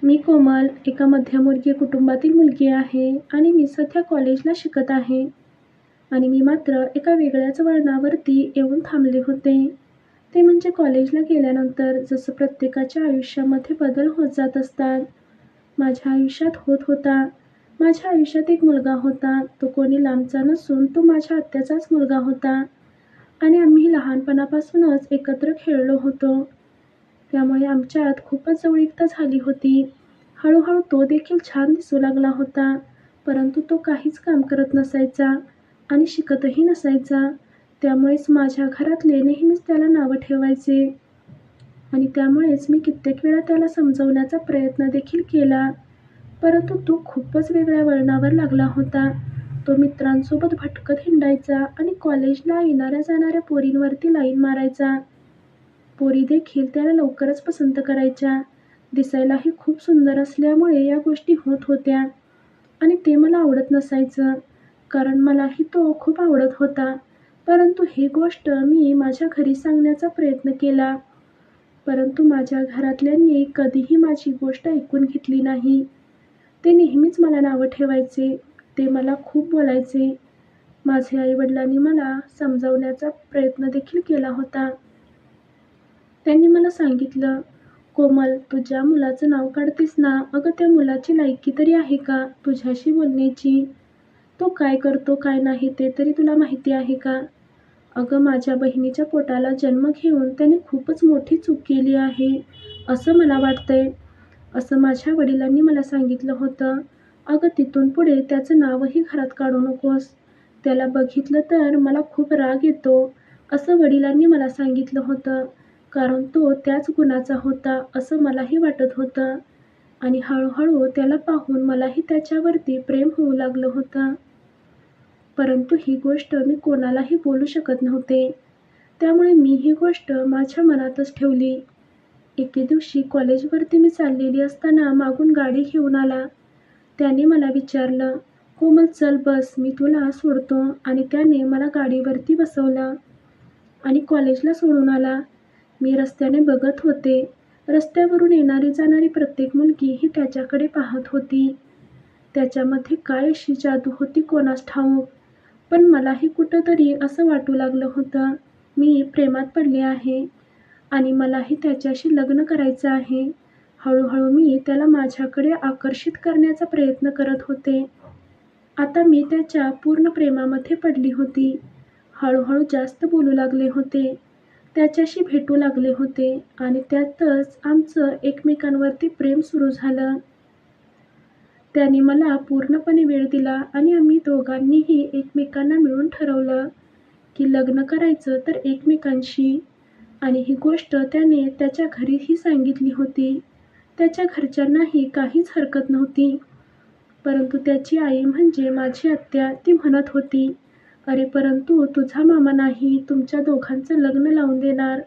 मी कोमल एका मध्यमवर्गीय कुटुंबातील मुलगी आहे आणि मी सध्या कॉलेजला शिकत आहे. आणि मी मात्र एका वेगळ्याच वळणावरती येऊन थांबले होते. ते म्हणजे कॉलेजला गेल्यानंतर जसं प्रत्येकाच्या आयुष्यामध्ये बदल होत जात असतात. माझ्या आयुष्यात होत होता. माझ्या आयुष्यात एक मुलगा होता. तो कोणी लांबचा नसून तो माझ्या आत्याचाच मुलगा होता. आणि आम्ही लहानपणापासूनच एकत्र खेळलो होतो. त्यामुळे आमच्यात खूपच जवळीकता झाली होती. हळूहळू तो देखील छान दिसू लागला होता. परंतु तो काहीच काम करत नसायचा आणि शिकतही नसायचा. त्यामुळेच माझ्या घरातले नेहमीच त्याला नावं ठेवायचे आणि त्यामुळेच मी कित्येक वेळा त्याला समजवण्याचा प्रयत्न देखील केला. परंतु तो खूपच वेगळ्या वळणावर लागला होता. तो मित्रांसोबत भटकत हिंडायचा आणि कॉलेजला येणाऱ्या-जाणाऱ्या पोरींवरती लाईन मारायचा. पोरी देखील त्याला लवकरच पसंत करायच्या. दिसायलाही खूप सुंदर असल्यामुळे या गोष्टी होत होत्या आणि ते मला आवडत नसायचं, कारण मलाही तो खूप आवडत होता. परंतु ही गोष्ट मी माझ्या घरी सांगण्याचा प्रयत्न केला. परंतु माझ्या घरातल्यांनी कधीही माझी गोष्ट ऐकून घेतली नाही. ते नेहमीच मला नावं ठेवायचे. ते मला खूप बोलायचे. माझे आई-वडिलांनी मला समजावण्याचा प्रयत्न देखील केला होता. त्यांनी मला सांगितलं, "कोमल, तू ज्या मुलाचं नाव काढतेस ना, अगं त्या मुलाची लायकी तरी आहे का तुझ्याशी बोलण्याची? तो काय करतो काय नाही ते तरी तुला माहिती आहे का? अगं माझ्या बहिणीच्या पोटाला जन्म घेऊन त्याने खूपच मोठी चूक केली आहे, असं मला वाटतंय." असं माझ्या वडिलांनी मला सांगितलं होतं. "अगं तिथून पुढे त्याचं नावही घरात काढू नकोस. त्याला बघितलं तर मला खूप राग येतो." असं वडिलांनी मला सांगितलं होतं. कारण तो त्याच गुणाचा होता असं मलाही वाटत होतं आणि हळूहळू त्याला पाहून मलाही त्याच्यावरती प्रेम होऊ लागलं होतं. परंतु ही गोष्ट मी कोणालाही बोलू शकत नव्हते. त्यामुळे मी ही गोष्ट माझ्या मनातच ठेवली. एके दिवशी कॉलेजवरती मी चाललेली असताना मागून गाडी घेऊन आला. त्याने मला विचारलं, "कोमल चल बस, मी तुला सोडतो." आणि त्याने मला गाडीवरती बसवलं आणि कॉलेजला सोडून आला. मी रस्त्याने बघत होते. रस्त्यावरून येणारी जाणारी प्रत्येक मुलगी ही त्याच्याकडे पाहत होती. त्याच्यामध्ये काय अशी जादू होती कोणास ठाऊक. पण मलाही कुठंतरी असं वाटू लागलं होतं, मी प्रेमात पडले आहे आणि मलाही त्याच्याशी लग्न करायचं आहे. हळूहळू मी त्याला माझ्याकडे आकर्षित करण्याचा प्रयत्न करत होते. आता मी त्याच्या पूर्ण प्रेमामध्ये पडली होती. हळूहळू जास्त बोलू लागले होते. त्याच्याशी भेटू लागले होते आणि त्यातच आमचं एकमेकांवरती प्रेम सुरू झालं. त्याने मला पूर्णपणे वेळ दिला आणि आम्ही दोघांनीही एकमेकांना मिळून ठरवलं की लग्न करायचं तर एकमेकांशी. आणि ही गोष्ट त्याने त्याच्या घरीही सांगितली होती. त्याच्या घरच्यांनाही काहीच हरकत नव्हती. परंतु त्याची आई म्हणजे माझी आत्या ती म्हणत होती, "अरे परंतु तुझा मामा नाही तुमच्या दोघांचं लग्न लावून देणार."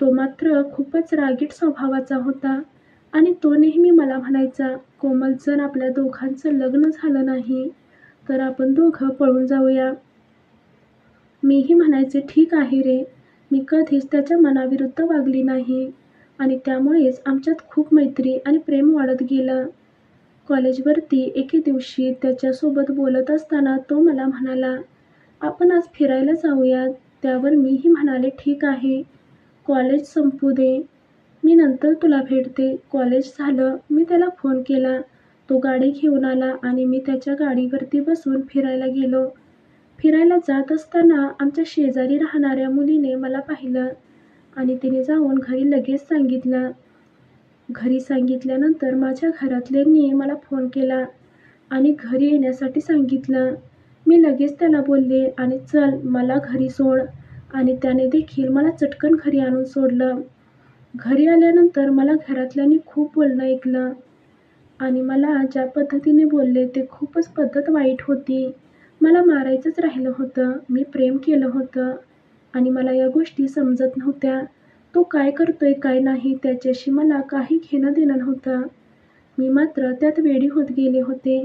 तो मात्र खूपच रागीट स्वभावाचा होता आणि तो नेहमी मला म्हणायचा, "कोमल जर आपल्या दोघांचं लग्न झालं नाही, तर आपण दोघं पळून जाऊया." मीही म्हणायचे, "ठीक आहे रे." मी कधीच त्याच्या मनाविरुद्ध वागली नाही आणि त्यामुळेच आमच्यात खूप मैत्री आणि प्रेम वाढत गेलं. कॉलेजवरती एके दिवशी त्याच्यासोबत बोलत असताना तो मला म्हणाला, "आपण आज फिरायला जाऊयात." त्यावर मीही म्हणाले, "ठीक आहे. कॉलेज संपू दे. मी नंतर तुला भेटते." कॉलेज झालं. मी त्याला फोन केला. तो गाडी घेऊन आला आणि मी त्याच्या गाडीवरती बसून फिरायला गेलो. फिरायला जात असताना आमच्या शेजारी राहणाऱ्या मुलीने मला पाहिलं आणि तिने जाऊन घरी लगेच सांगितलं. घरी सांगितल्यानंतर माझ्या घरातल्यांनी मला फोन केला आणि घरी येण्यासाठी सांगितलं. मी लगेच त्याला बोलले आणि "चल मला घरी सोड." आणि त्याने देखील मला चटकन घरी आणून सोडलं. घरी आल्यानंतर मला घरातल्यांनी खूप बोलणं ऐकलं आणि मला ज्या पद्धतीने बोलले ते खूपच पद्धत वाईट होती. मला मारायचंच राहिलं होतं. मी प्रेम केलं होतं आणि मला या गोष्टी समजत नव्हत्या. तो काय करतोय काय नाही त्याच्याशी मला काही घेणं-देणं नव्हतं. मी मात्र त्यात वेडी होत गेले होते.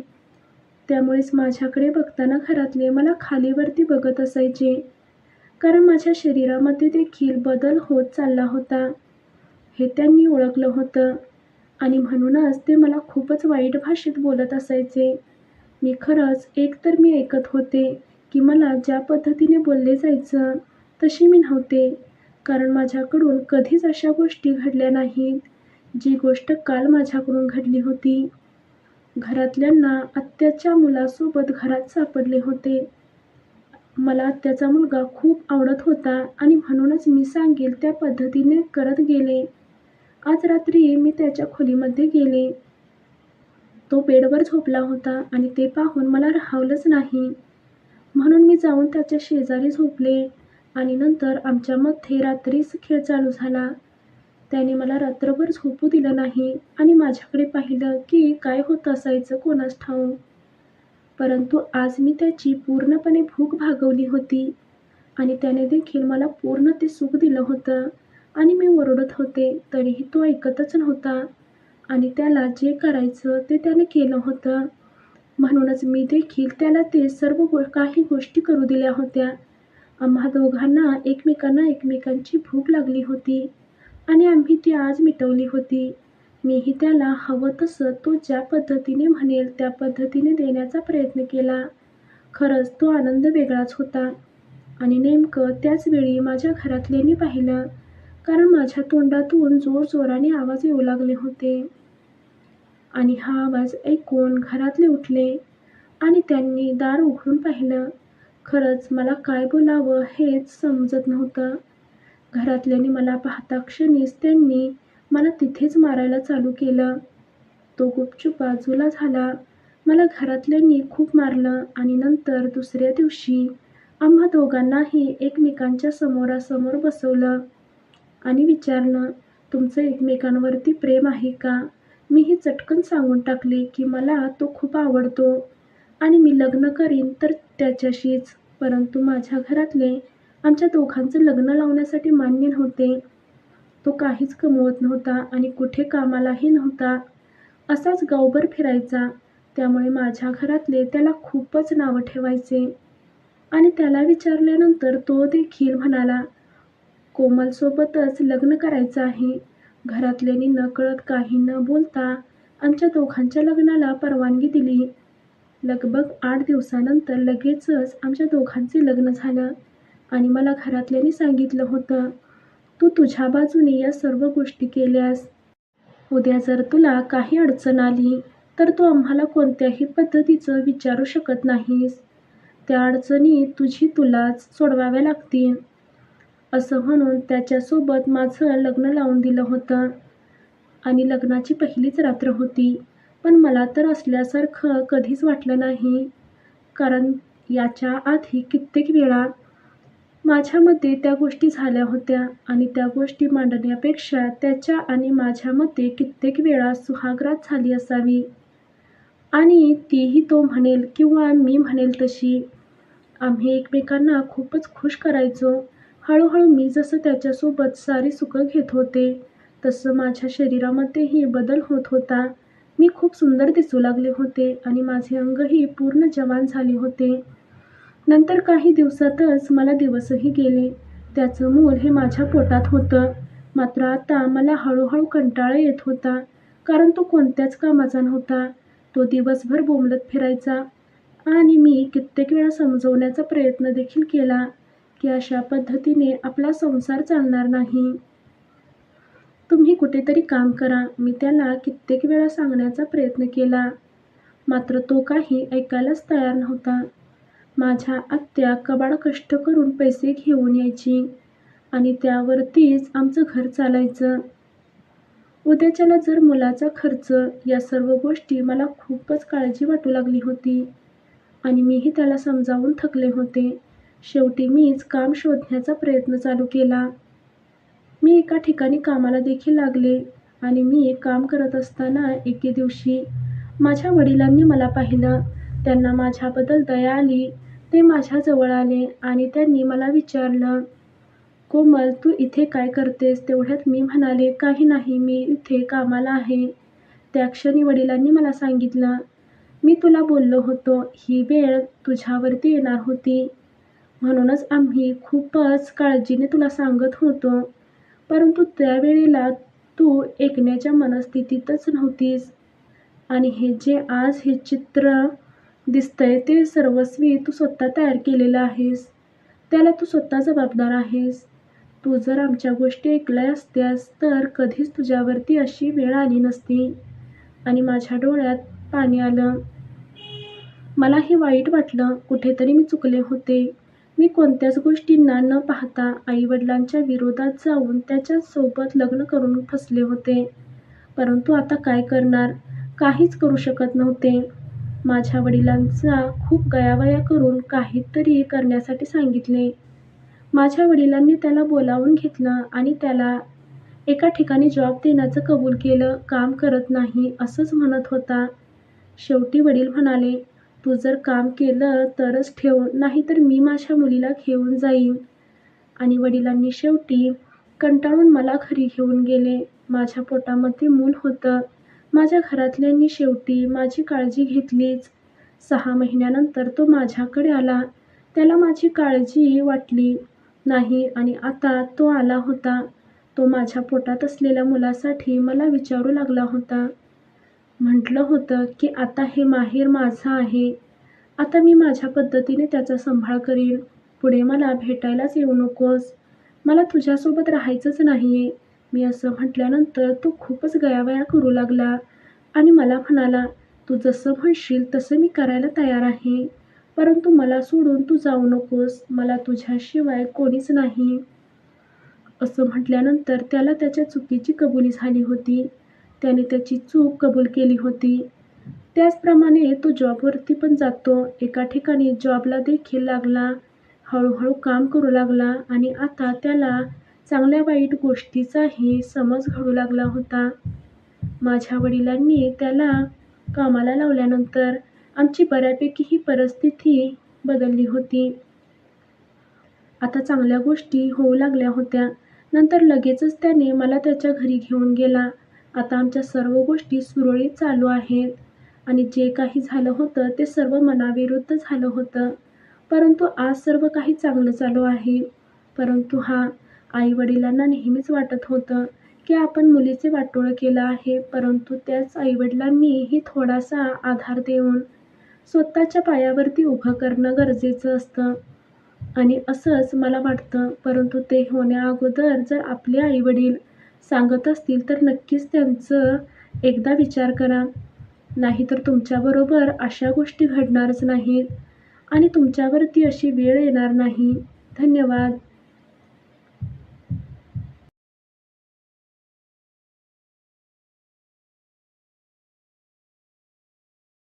त्यामुळेच माझ्याकडे बघताना घरातले मला खालीवरती बघत असायचे. कारण माझ्या शरीरामध्ये देखील बदल होत चालला होता. हे त्यांनी ओळखलं होतं आणि म्हणूनच ते मला खूपच वाईट भाषेत बोलत असायचे. मी खरंच एकतर मी ऐकत होते, की मला ज्या पद्धतीने बोलले जायचं तशी मी नव्हते. कारण माझ्याकडून कधीच अशा गोष्टी घडल्या नाहीत, जी गोष्ट काल माझ्याकडून घडली होती. घरातल्यांना आत्याच्या मुलासोबत घरात सापडले होते. मला आत्याचा मुलगा खूप आवडत होता आणि म्हणूनच मी सांगेल त्या पद्धतीने करत गेले. आज रात्री मी त्याच्या खोलीमध्ये गेले. तो बेडवर झोपला होता आणि ते पाहून मला राहावलंच नाही. म्हणून मी जाऊन त्याच्या शेजारी झोपले आणि नंतर आमच्यामध्ये रात्रीच खेळ चालू झाला. त्याने मला रात्रभर झोपू दिलं नाही आणि माझ्याकडे पाहिलं की काय होत असायचं कोणास ठाऊक. परंतु आज मी त्याची पूर्णपणे भूक भागवली होती आणि त्याने देखील मला पूर्ण ते सुख दिलं होतं आणि मी ओरडत होते, तरीही तो ऐकतच नव्हता आणि त्याला जे करायचं ते त्याने केलं होतं. म्हणूनच मी देखील त्याला ते सर्व काही गोष्टी करू दिल्या होत्या. आम्हा दोघांना एकमेकांची भूक लागली होती आणि आम्ही ती आज मिटवली होती. मीही त्याला हवं तसं तो ज्या पद्धतीने म्हणेल त्या पद्धतीने देण्याचा प्रयत्न केला. खरंच तो आनंद वेगळाच होता आणि नेमकं त्याच वेळी माझ्या घरातल्यांनी पाहिलं, कारण माझ्या तोंडातून जोरजोराने आवाज येऊ लागले होते आणि हा आवाज ऐकून घरातले उठले आणि त्यांनी दार उघडून पाहिलं. खरंच मला काय बोलावं हेच समजत नव्हतं. घरातल्यांनी मला पाहताक्षणीच त्यांनी मला तिथेच मारायला चालू केलं. तो गुपचूप बाजूला झाला. मला घरातल्यांनी खूप मारलं आणि नंतर दुसऱ्या दिवशी आम्हा दोघांनाही एकमेकांच्या समोरासमोर बसवलं आणि विचारलं, तुमचं एकमेकांवरती प्रेम आहे का? मीही चटकन सांगून टाकले की मला तो खूप आवडतो आणि मी लग्न करीन तर त्याच्याशीच. परंतु माझ्या घरातले आमच्या दोघांचं लग्न लावण्यासाठी मान्य नव्हते. तो काहीच कमवत नव्हता आणि कुठे कामालाही नव्हता. असाच गावभर फिरायचा. त्यामुळे माझ्या घरातले त्याला खूपच नावं ठेवायचे आणि त्याला विचारल्यानंतर तो देखील म्हणाला, कोमलसोबतच लग्न करायचं आहे. घरातल्यांनी नकळत काही न बोलता आमच्या दोघांच्या लग्नाला परवानगी दिली. लगभग 8 दिवसानंतर लगेचच आमच्या दोघांचे लग्न झालं आणि मला घरातल्यांनी सांगितलं होतं, तू तुझ्या बाजूने या सर्व गोष्टी केल्यास. उद्या जर तुला काही अडचण आली तर तू आम्हाला कोणत्याही पद्धतीचं विचारू शकत नाहीस. त्या अडचणी तुलाच सोडवाव्या लागतील. असं म्हणून त्याच्यासोबत माझं लग्न लावून दिलं होतं आणि लग्नाची पहिलीच रात्र होती. पण मला तर असल्यासारखं कधीच वाटलं नाही. कारण याच्या आधी कित्येक वेळा माझ्यामध्ये त्या गोष्टी झाल्या होत्या आणि त्या गोष्टी मांडण्यापेक्षा त्याच्या आणि माझ्यामध्ये कित्येक वेळा सुहागरात झाली असावी आणि तीही तो म्हणेल किंवा मी म्हणेल तशी. आम्ही एकमेकांना खूपच खुश करायचो. हळूहळू मी जसं त्याच्यासोबत सारी सुखं घेत होते, तसं माझ्या शरीरामध्येही बदल होत होता. मी खूप सुंदर दिसू लागले होते आणि माझे अंगही पूर्ण जवान झाले होते. नंतर काही दिवसातच मला दिवसही गेले. त्याचं मूल हे माझ्या पोटात होतं. मात्र आता मला हळूहळू कंटाळा येत होता, कारण तो कोणत्याच कामाचा नव्हता. तो दिवसभर बोंबलत फिरायचा आणि मी कित्येक वेळा समजवण्याचा प्रयत्न देखील केला की अशा पद्धतीने आपला संसार चालणार नाही. तुम्ही कुठेतरी काम करा. मी त्याला कित्येक वेळा सांगण्याचा प्रयत्न केला. मात्र तो काही ऐकायलाच तयार नव्हता. माझ्या आत्या कबाड कष्ट करून पैसे घेऊन यायची आणि त्यावरतीच आमचं घर चालायचं. उद्याच्याला जर मुलाचा खर्च या सर्व गोष्टी मला खूपच काळजी वाटू लागली होती आणि मीही त्याला समजावून थकले होते. शेवटी मीच काम शोधण्याचा प्रयत्न चालू केला. मी एका ठिकाणी कामाला देखील लागले आणि मी काम करत असताना एके दिवशी माझ्या वडिलांनी मला पाहिलं. त्यांना माझ्याबद्दल दया आली. ते माझ्याजवळ आले आणि त्यांनी मला विचारलं, कोमल तू इथे काय करतेस? तेवढ्यात मी म्हणाले, काही नाही, मी इथे कामाला आहे. त्या क्षणी वडिलांनी मला सांगितलं, मी तुला बोललो होतो, ही वेळ तुझ्यावरती येणार होती. म्हणूनच आम्ही खूपच काळजीने तुला सांगत होतो. परंतु त्यावेळेला तू ऐकण्याच्या मनस्थितीतच नव्हतीस. आणि हे जे आज हे चित्र दिसतंय ते सर्वस्वी तू स्वतः तयार केलेलं आहेस. त्याला तू स्वतः जबाबदार आहेस. तू जर आमच्या गोष्टी ऐकल्या असत्यास तर कधीच तुझ्यावरती अशी वेळ आली नसती. आणि माझ्या डोळ्यात पाणी आलं. मलाही वाईट वाटलं. कुठेतरी मी चुकले होते. मी कोणत्याच गोष्टींना न पाहता आई-वडिलांच्या विरोधात जाऊन त्याच्यासोबत लग्न करून फसले होते. परंतु आता काय करणार? काहीच करू शकत नव्हते. माझ्या वडिलांचा खूप गयावया करून काहीतरी करण्यासाठी सांगितले. माझ्या वडिलांनी त्याला बोलावून घेतलं आणि त्याला एका ठिकाणी जॉब देण्याचं कबूल केलं. काम करत नाही असंच म्हणत होता. शेवटी वडील म्हणाले, "तू जर काम केलं तरच ठेव, नाहीतर मी माझ्या मुलीला घेऊन जाईन." आणि वडिलांनी शेवटी कंटाळून मला घरी घेऊन गेले. माझ्या पोटामध्ये मूल होतं. माझ्या घरातल्यांनी शेवटी माझी काळजी घेतलीच. 6 महिन्यानंतर तो माझ्याकडे आला. त्याला माझी काळजी वाटली नाही आणि आता तो आला होता. तो माझ्या पोटात असलेल्या मुलासाठी मला विचारू लागला होता. म्हटलं होतं की आता हे माहेर माझं आहे. आता मी माझ्या पद्धतीने त्याचा सांभाळ करीन. पुढे मला भेटायलाच येऊ नकोस. मला तुझ्यासोबत राहायचंच नाहीये. मी असं म्हटल्यानंतर तो खूपच गयावया करू लागला आणि मला म्हणाला, "तू जसं म्हणशील तसं मी करायला तयार आहे. परंतु मला सोडून तू जाऊ नकोस. मला तुझ्याशिवाय कोणीच नाही." असं म्हटल्यानंतर त्याला त्याच्या चुकीची कबुली झाली होती. त्याने त्याची चूक कबूल केली होती. त्याचप्रमाणे तो जॉबवरती पण जातो. एका ठिकाणी जॉबला देखील लागला. हळूहळू काम करू लागला आणि आता त्याला चांगल्या वाईट गोष्टीचाही समज घडू लागला होता. माझ्या वडिलांनी त्याला कामाला लावल्यानंतर आमची बऱ्यापैकी ही परिस्थिती बदलली होती. आता चांगल्या गोष्टी होऊ लागल्या होत्या. नंतर लगेचच त्याने मला त्याच्या घरी घेऊन गेला. आता आमच्या सर्व गोष्टी सुरळीत चालू आहेत आणि जे काही झालं होतं ते सर्व मनाविरुद्ध झालं होतं. परंतु आज सर्व काही चांगलं चालू आहे. परंतु आई-वडिलांना नेहमीच वाटत होतं की आपण मुलीचे वाटोळं केलं आहे. परंतु त्याच आई-वडिलांनीही थोडासा आधार देऊन स्वतःच्या पायावरती उभं करणं गरजेचं असतं. आणि असंच मला वाटतं. परंतु ते होण्याअगोदर जर आपले आई-वडील सांगत असतील तर नक्कीच त्यांचं एकदा विचार करा. नाहीतर तुमच्याबरोबर अशा गोष्टी घडणारच नाहीत आणि तुमच्यावरती अशी वेळ येणार नाही. धन्यवाद.